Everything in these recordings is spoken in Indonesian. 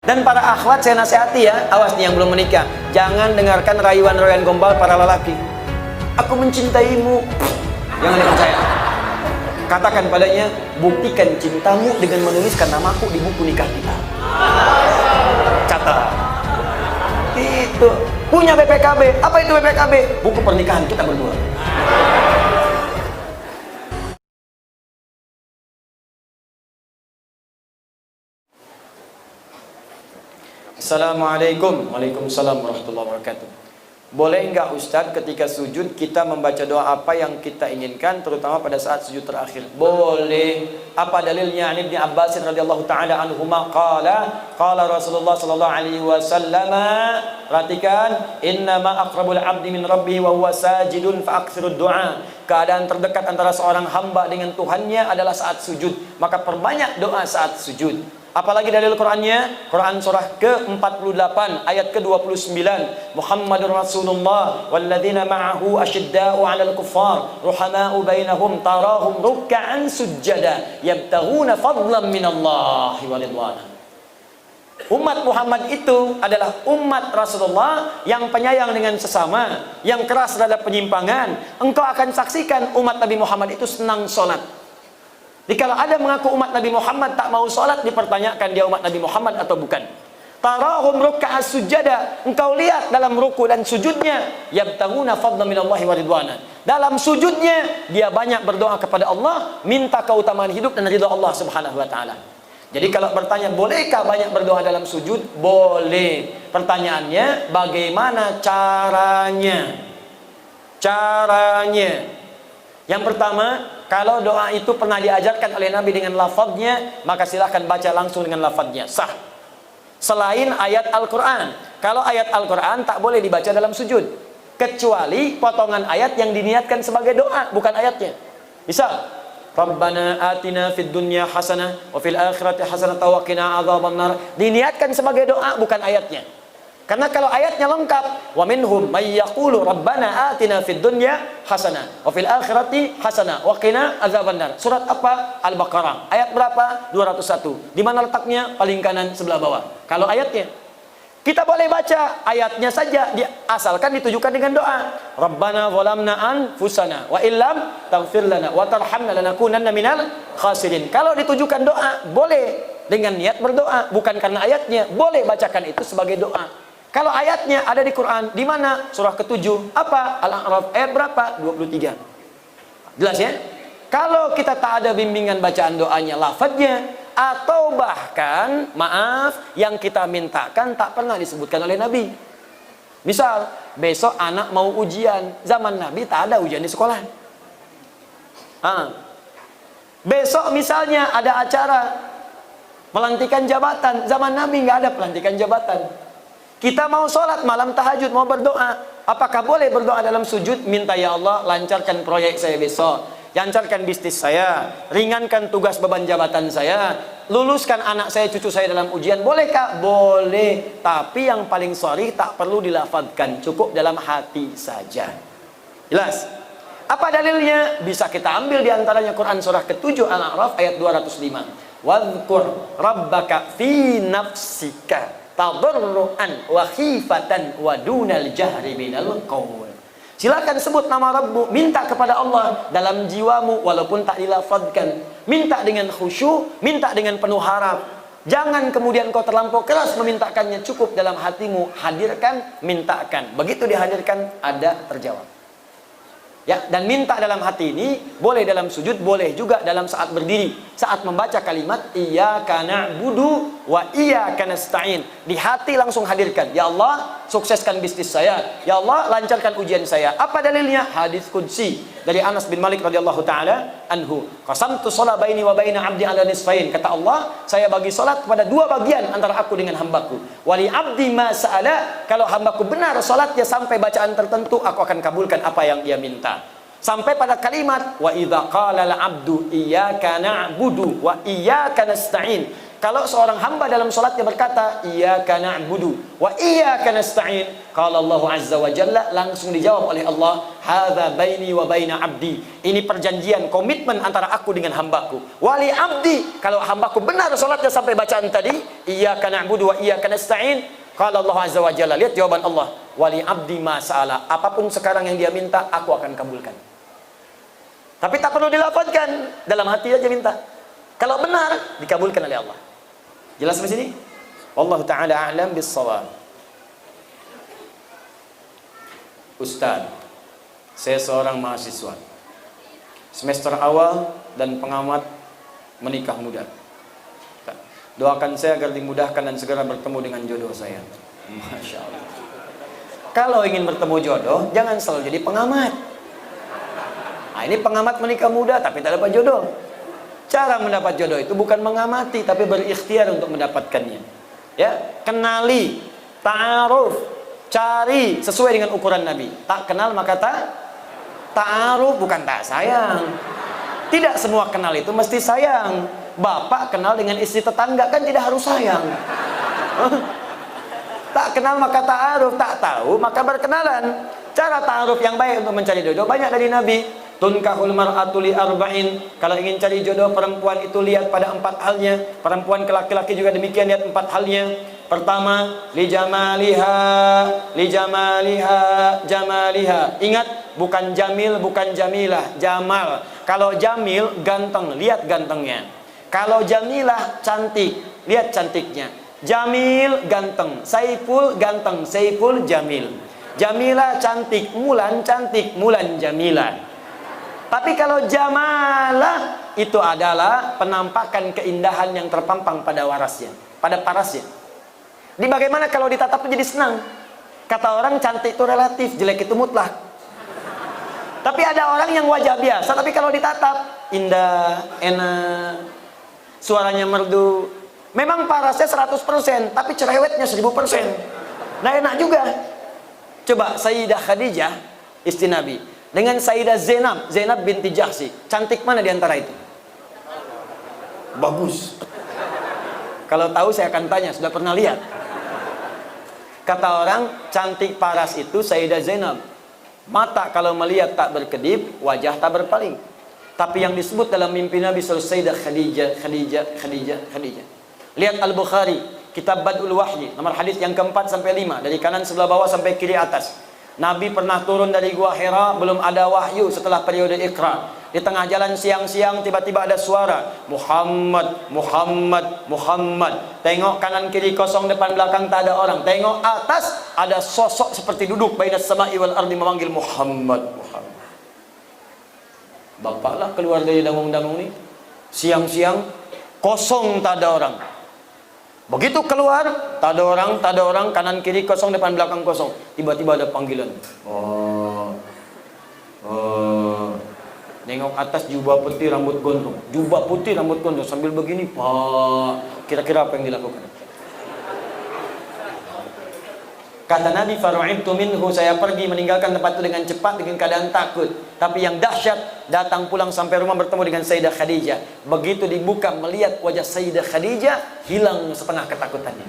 Dan para akhwat saya nasihati ya, awas nih yang belum menikah, jangan dengarkan rayuan-rayuan gombal para lelaki. Aku mencintaimu, jangan dipercaya. Katakan padanya, buktikan cintamu dengan menuliskan namaku di buku nikah kita. Catat. Itu punya BPKB. Apa itu BPKB? Buku pernikahan kita berdua. Assalamualaikum. Waalaikumsalam warahmatullahi wabarakatuh. Boleh enggak Ustadz ketika sujud kita membaca doa apa yang kita inginkan, terutama pada saat sujud terakhir? Boleh. Apa dalilnya? An Ibnu Abbas radhiyallahu taala anhuma qala Rasulullah sallallahu alaihi wasallam, perhatikan, innama aqrabul abdi min rabbih wa huwa sajidun fa aktsirud du'a. Keadaan terdekat antara seorang hamba dengan Tuhannya adalah saat sujud, maka perbanyak doa saat sujud. Apalagi dalil Qur'annya? Quran surah ke-48 ayat ke-29. Muhammadur Rasulullah walladzina ma'ahu asyidda'u 'alal kuffar ruhama'u bainahum tarahum ruk'an sujada yabtaghuna fadlan minallahi wa ridwana. Umat Muhammad itu adalah umat Rasulullah yang penyayang dengan sesama, yang keras terhadap penyimpangan. Engkau akan saksikan umat Nabi Muhammad itu senang sholat. Jadi kalau ada mengaku umat Nabi Muhammad tak mau sholat, dipertanyakan dia umat Nabi Muhammad atau bukan. Tarahum ruk'a sujada, engkau lihat dalam ruku dan sujudnya, yabtaghuna fadlan minallahi wa ridwana. Dalam sujudnya dia banyak berdoa kepada Allah, minta keutamaan hidup dan ridha Allah Subhanahu wa taala. Jadi kalau bertanya bolehkah banyak berdoa dalam sujud? Boleh. Pertanyaannya bagaimana caranya? Yang pertama, kalau doa itu pernah diajarkan oleh Nabi dengan lafadznya, maka silahkan baca langsung dengan lafadznya, sah. Selain ayat Al-Quran. Kalau ayat Al-Quran tak boleh dibaca dalam sujud, kecuali potongan ayat yang diniatkan sebagai doa, bukan ayatnya. Misal, Rabbana atina fid dunya hasanah wa fil akhirati hasanah wa qina adzabannar, diniatkan sebagai doa, bukan ayatnya. Karena kalau ayatnya lengkap, wa minhum may yaqulu rabbana atina fid dunya hasanah wa fil akhirati hasanah wa qina adzabannar. Surat apa? Al-Baqarah. Ayat berapa? 201. Di mana letaknya? Paling kanan sebelah bawah. Kalau ayatnya, kita boleh baca ayatnya saja, asalkan ditujukan dengan doa. Rabbana zalamna anfusana wa illam taghfir lana wa tarhamna lanakunanna minal khasirin. Kalau ditujukan doa, boleh dengan niat berdoa, bukan karena ayatnya. Boleh bacakan itu sebagai doa. Kalau ayatnya ada di Quran, di mana? Surah ke-7, apa? Al-A'raf, ayat berapa? 23. Jelas ya? Kalau kita tak ada bimbingan bacaan doanya, lafadznya, atau bahkan, maaf, yang kita mintakan tak pernah disebutkan oleh Nabi. Misal, besok anak mau ujian, zaman Nabi tak ada ujian di sekolah. Besok misalnya ada acara pelantikan jabatan, zaman Nabi nggak ada pelantikan jabatan. Kita mau sholat malam tahajud, mau berdoa, apakah boleh berdoa dalam sujud? Minta, ya Allah lancarkan proyek saya besok, lancarkan bisnis saya, ringankan tugas beban jabatan saya, luluskan anak saya, cucu saya dalam ujian. Bolehkah? Boleh. Tapi yang paling sharih tak perlu dilafadzkan, cukup dalam hati saja. Jelas? Apa dalilnya? Bisa kita ambil diantaranya Quran surah ke-7 Al-A'raf ayat 205. Wadhkur rabbaka fi nafsika tadarruan wa khifatan wa dunal jahri minal qaul. Silakan sebut nama Rabbu, minta kepada Allah dalam jiwamu walaupun tak dilafadzkan. Minta dengan khusyuk, minta dengan penuh harap. Jangan kemudian kau terlampau keras memintakannya, cukup dalam hatimu, hadirkan, mintakan. Begitu dihadirkan, ada terjawab. Ya, dan minta dalam hati ini boleh dalam sujud, boleh juga dalam saat berdiri. Saat membaca kalimat iyyaka na'budu wa iyyaka nasta'in, di hati langsung hadirkan, ya Allah sukseskan bisnis saya, ya Allah lancarkan ujian saya. Apa dalilnya? Hadis qudsi dari Anas bin Malik radhiyallahu taala anhu. Qasamtu shalah baini wa baina 'abdi 'ala nisfain. Kata Allah, saya bagi salat kepada dua bagian antara aku dengan hambaku. Wali 'abdi ma sa'ala, kalau hambaku benar salatnya sampai bacaan tertentu, aku akan kabulkan apa yang dia minta. Sampai pada kalimat wa idza qala al-'abdu iyyaka na'budu wa iyyaka nasta'in, Kalau seorang hamba dalam sholatnya berkata, iyyaka na'budu wa iyyaka nasta'in, qala Allah azza wa jalla, langsung dijawab oleh Allah, hadza baini wa baina abdi. Ini perjanjian, komitmen antara aku dengan hambaku. Wali abdi, kalau hambaku benar sholatnya sampai bacaan tadi, iyyaka na'budu wa iyyaka nasta'in, qala Allah azza wa jalla. Lihat jawaban Allah, wali abdi ma sa'ala. Apapun sekarang yang dia minta, aku akan kabulkan. Tapi tak perlu dilafazkan, dalam hati aja minta. Kalau benar, dikabulkan oleh Allah. Jelas di sini? Wallahu taala a'lam bis-shawab. Ustaz, saya seorang mahasiswa. Semester awal dan pengamat menikah muda. Doakan saya agar dimudahkan dan segera bertemu dengan jodoh saya. Masya Allah. Kalau ingin bertemu jodoh, jangan selalu jadi pengamat. Nah, ini pengamat menikah muda tapi tak dapat jodoh. Cara mendapat jodoh itu bukan mengamati, tapi berikhtiar untuk mendapatkannya. Ya, kenali, ta'aruf, cari sesuai dengan ukuran Nabi. Tak kenal maka ta'aruf, bukan tak sayang. Tidak semua kenal itu mesti sayang. Bapak kenal dengan istri tetangga kan tidak harus sayang. Tak kenal maka ta'aruf, tak tahu maka berkenalan. Cara ta'aruf yang baik untuk mencari jodoh banyak dari Nabi. Tunkahul mar'atu li arba'in. Kalau ingin cari jodoh perempuan itu lihat pada 4 halnya. Perempuan ke laki-laki juga demikian, lihat 4 halnya. Pertama, li jamaliha, jamaliha. Ingat, bukan jamil, bukan jamilah, jamal. Kalau jamil ganteng, lihat gantengnya. Kalau jamilah cantik, lihat cantiknya. Jamil ganteng, Saiful ganteng, Saiful jamil. Jamilah cantik, Mulan cantik, Mulan jamilah. Tapi kalau jamalah itu adalah penampakan keindahan yang terpampang pada warasnya, pada parasnya. Di bagaimana kalau ditatap jadi senang? Kata orang cantik itu relatif, jelek itu mutlak. Tapi ada orang yang wajah biasa, tapi kalau ditatap indah, enak, suaranya merdu. Memang parasnya 100%, tapi cerewetnya 1000%. Nah enak juga. Coba Sayyidah Khadijah, istri Nabi, dengan Sayyidah Zainab binti Jahsy, cantik mana di antara itu? Bagus. Kalau tahu saya akan tanya, sudah pernah lihat? Kata orang, cantik paras itu Sayyidah Zainab. Mata kalau melihat tak berkedip, wajah tak berpaling. Tapi yang disebut dalam mimpi Nabi Sayyidah Khadijah. Lihat Al-Bukhari, Kitab Bad'ul Wahyi, nomor hadis yang keempat sampai 5, dari kanan sebelah bawah sampai kiri atas. Nabi pernah turun dari Gua Hira, belum ada wahyu setelah periode Iqra. Di tengah jalan siang-siang tiba-tiba ada suara, Muhammad, Muhammad, Muhammad. Tengok kanan kiri kosong, depan belakang tak ada orang. Tengok atas ada sosok seperti duduk bainas sama'i wal ardi memanggil Muhammad, Muhammad. Bapaklah keluar dari dangung-dangung ini. Siang-siang kosong tak ada orang. Begitu keluar, tak ada orang, kanan kiri kosong, depan belakang kosong. Tiba-tiba ada panggilan. Nengok atas jubah putih rambut gondrong. Jubah putih rambut gondrong sambil begini, Pak. Kira-kira apa yang dilakukan? Kata Nabi, faru'ibtu minhu, saya pergi meninggalkan tempat itu dengan cepat dengan keadaan takut. Tapi yang dahsyat, datang pulang sampai rumah bertemu dengan Sayyidah Khadijah. Begitu dibuka melihat wajah Sayyidah Khadijah, hilang setengah ketakutannya.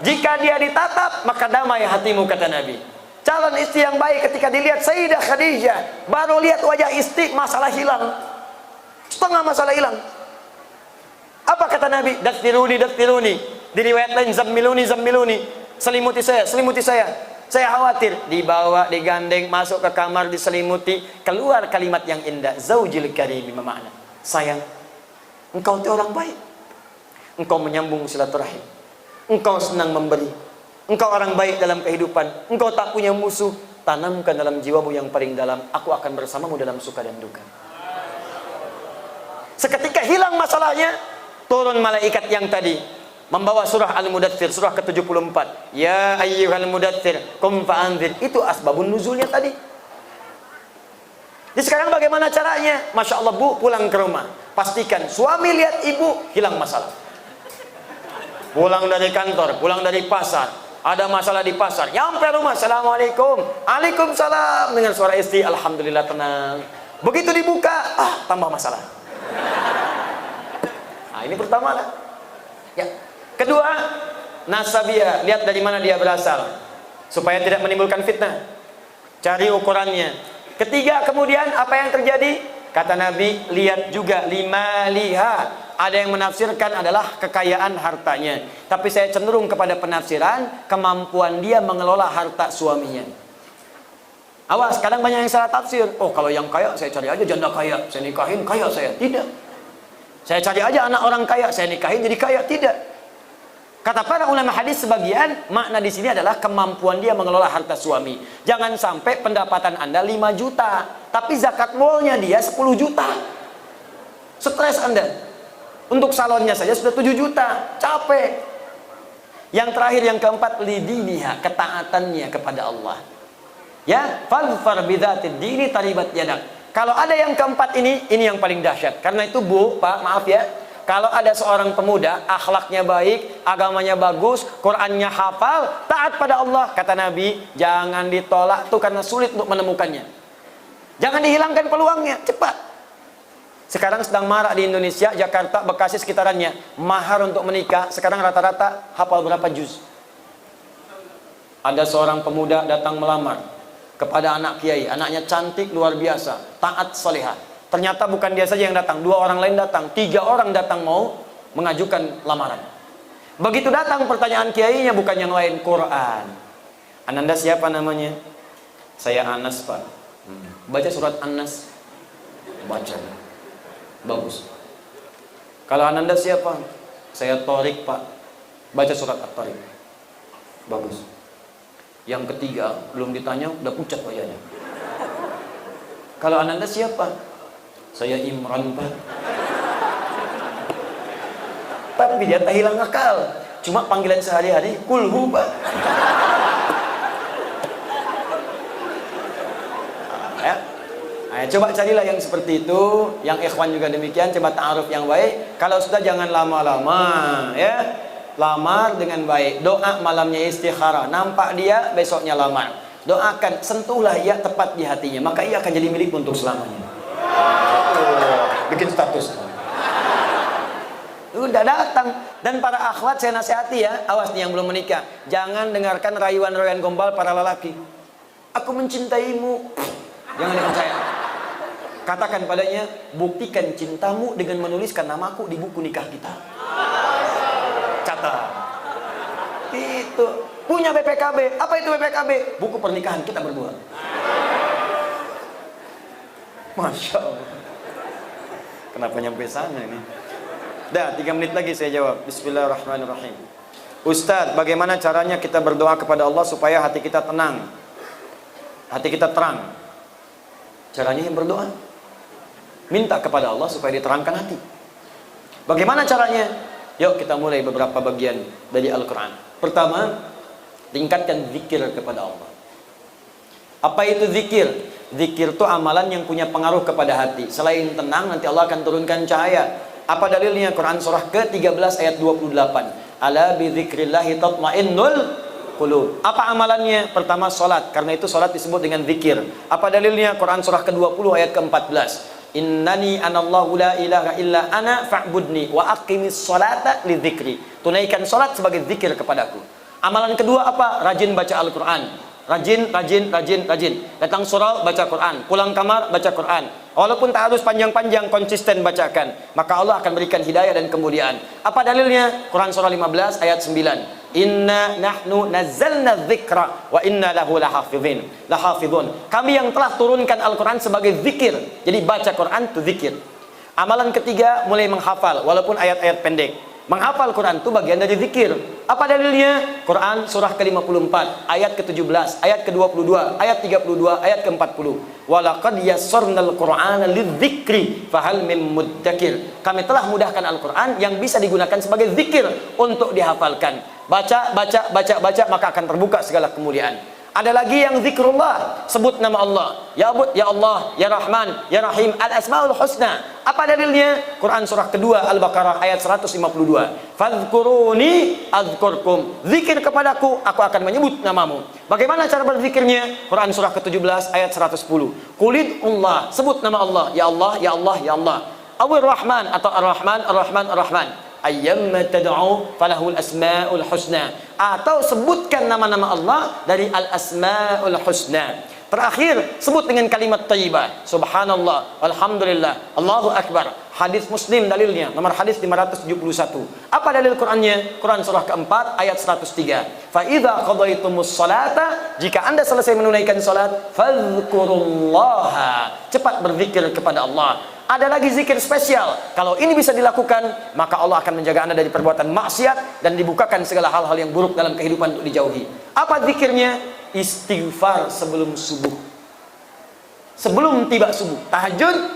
Jika dia ditatap, maka damai hatimu, kata Nabi. Calon istri yang baik ketika dilihat Sayyidah Khadijah, baru lihat wajah istri, masalah hilang. Setengah masalah hilang. Apa kata Nabi? Daftiruni, daftiruni. Di riwayat lain, zammiluni, zammiluni. Selimuti saya, selimuti saya. Saya khawatir. Dibawa, digandeng, masuk ke kamar, diselimuti. Keluar kalimat yang indah. Zaujil karimi, makna. Sayang, engkau itu orang baik. Engkau menyambung silaturahim. Engkau senang memberi. Engkau orang baik dalam kehidupan. Engkau tak punya musuh. Tanamkan dalam jiwamu yang paling dalam. Aku akan bersamamu dalam suka dan duka. Seketika hilang masalahnya. Turun malaikat yang tadi membawa surah Al-Mudaththir, surah ke-74. Ya ayyuhal mudaththir, qum fa'anzir. Itu asbabun nuzulnya tadi. Jadi sekarang bagaimana caranya? Masya Allah, Bu, pulang ke rumah. Pastikan suami lihat ibu, hilang masalah. Pulang dari kantor, pulang dari pasar, ada masalah di pasar. Nyampe rumah, assalamualaikum. Waalaikumsalam. Dengar suara istri, alhamdulillah tenang. Begitu dibuka, tambah masalah. Nah, ini pertama lah. Ya. Kedua, nasabiyah, lihat dari mana dia berasal, supaya tidak menimbulkan fitnah. Cari ukurannya. Ketiga, kemudian apa yang terjadi? Kata Nabi, lihat juga lima liha. Ada yang menafsirkan adalah kekayaan hartanya. Tapi saya cenderung kepada penafsiran kemampuan dia mengelola harta suaminya. Awas, kadang banyak yang salah tafsir. Oh, kalau yang kaya, saya cari aja janda kaya, saya nikahin kaya saya. Tidak. Saya cari aja anak orang kaya, saya nikahin jadi kaya. Tidak. Kata para ulama hadis sebagian, makna di sini adalah kemampuan dia mengelola harta suami. Jangan sampai pendapatan Anda 5 juta, tapi zakat molnya dia 10 juta. Stres Anda. Untuk salonnya saja sudah 7 juta. Capek. Yang terakhir, yang keempat, lidiniha, ketaatannya kepada Allah. Ya, fadfar bidzatid dini taribat yadak. Kalau ada yang keempat ini yang paling dahsyat. Karena itu Bu, Pak, maaf ya. Kalau ada seorang pemuda, akhlaknya baik, agamanya bagus, Qur'annya hafal, taat pada Allah, kata Nabi, jangan ditolak tuh karena sulit untuk menemukannya. Jangan dihilangkan peluangnya, cepat. Sekarang sedang marak di Indonesia, Jakarta, Bekasi sekitarannya, mahar untuk menikah, sekarang rata-rata hafal berapa juz. Ada seorang pemuda datang melamar kepada anak kiai, anaknya cantik luar biasa, taat salihah. Ternyata bukan dia saja yang datang, 2 orang lain datang, 3 orang datang mau mengajukan lamaran. Begitu datang pertanyaan kiainya bukan yang lain, Quran. Ananda siapa namanya? Saya Anas, Pak. Baca surat An-Nas. Baca. Bagus. Kalau Ananda siapa? Saya Torik, Pak. Baca surat At-Torik. Bagus. Yang ketiga, belum ditanya, udah pucat wajahnya. Kalau Ananda siapa? Saya Imran, Pak. Tapi dia tak hilang akal. Cuma panggilan sehari-hari, kulhu, Pak. Coba carilah yang seperti itu. Yang ikhwan juga demikian. Coba ta'aruf yang baik. Kalau sudah jangan lama-lama, ya. Lamar dengan baik. Doa malamnya istikharah. Nampak dia, besoknya lamar. Doakan, sentuhlah ia tepat di hatinya. Maka ia akan jadi milik untuk selamanya. Bikin status. Udah datang. Dan para akhwat saya nasihati ya, awas nih yang belum menikah, jangan dengarkan rayuan-rayuan gombal para lelaki. Aku mencintaimu. Jangan dipercaya. Katakan padanya, buktikan cintamu dengan menuliskan namaku di buku nikah kita. Catat. Itu. Punya BPKB. Apa itu BPKB? Buku pernikahan kita berdua. Masya Allah. Kenapa nyampe sana ini? Dah, 3 menit lagi saya jawab. Bismillahirrahmanirrahim. Ustadz, bagaimana caranya kita berdoa kepada Allah supaya hati kita tenang, hati kita terang? Caranya yang berdoa. Minta kepada Allah supaya diterangkan hati. Bagaimana caranya? Yuk kita mulai beberapa bagian dari Al-Quran. Pertama, tingkatkan zikir kepada Allah. Apa itu zikir? Zikir itu amalan yang punya pengaruh kepada hati. Selain tenang, nanti Allah akan turunkan cahaya. Apa dalilnya? Quran surah ke-13 ayat 28. Ala bi dzikrillahi tatmainnul qulub. Apa amalannya? Pertama, salat. Karena itu salat disebut dengan zikir. Apa dalilnya? Quran surah ke-20 ayat ke-14. Innani anallahu la ilaha illa ana fa'budni wa aqimis salata lidzikri. Tunaikan salat sebagai zikir kepadaku. Amalan kedua apa? Rajin baca Al-Quran. Rajin. Datang surau, baca Quran. Pulang kamar, baca Quran. Walaupun tak harus panjang-panjang, konsisten bacakan. Maka Allah akan berikan hidayah dan kemuliaan. Apa dalilnya? Quran surah 15 ayat 9. Inna nahnu nazzalna dzikra wa inna lahu lahafidhun. Kami yang telah turunkan Al-Quran sebagai zikir. Jadi baca Quran itu zikir. Amalan ketiga, mulai menghafal walaupun ayat-ayat pendek. Menghafal Quran itu bagian dari zikir. Apa dalilnya? Quran surah ke-54 ayat ke-17, ayat ke-22, ayat 32, ayat ke-40. Walaqad yassarnal Qur'ana lidzikri fahal mim muddakir. Kami telah mudahkan Al-Quran yang bisa digunakan sebagai zikir untuk dihafalkan. Baca maka akan terbuka segala kemuliaan. Ada lagi yang zikrullah, sebut nama Allah. Ya Abud, ya Allah, ya Rahman, ya Rahim, al-asmaul husna. Apa dalilnya? Quran surah kedua Al-Baqarah ayat 152. Fadhkuruni adzkurkum. Zikir kepadaku, aku akan menyebut namamu. Bagaimana cara berzikirnya? Quran surah ke-17 ayat 110. Qulid Allah, sebut nama Allah. Ya Allah, ya Allah, ya Allah. Awir Rahman atau Ar-Rahman, Ar-Rahman, Ar-Rahman. Ayyamma tad'u falahul asmaul husna, atau sebutkan nama-nama Allah dari al-asmaul husna. Terakhir sebut dengan kalimat thayyibah, subhanallah, alhamdulillah, Allahu akbar. Hadis Muslim dalilnya, nomor hadis 571. Apa dalil Qur'annya? Quran surah keempat ayat 103. Fa idza qadaitumus salata, jika Anda selesai menunaikan salat, fadhkurullaha, cepat berzikir kepada Allah. Ada lagi zikir spesial. Kalau ini bisa dilakukan, maka Allah akan menjaga Anda dari perbuatan maksiat dan dibukakan segala hal-hal yang buruk dalam kehidupan untuk dijauhi. Apa zikirnya? Istighfar sebelum subuh. Sebelum tiba subuh, tahajud,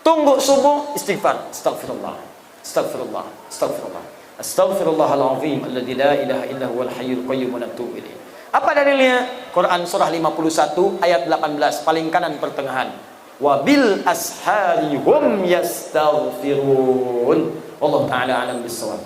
tunggu subuh, istighfar. Astaghfirullah, astaghfirullah, astaghfirullah, astaghfirullahalazim alladzi la ilaha illa huwal hayyul qayyum wa natubu ilaih. Apa dalilnya? Quran surah 51 ayat 18, paling kanan pertengahan. Wabil ashari hum yastaghfirun. Allah taala alam bisawab.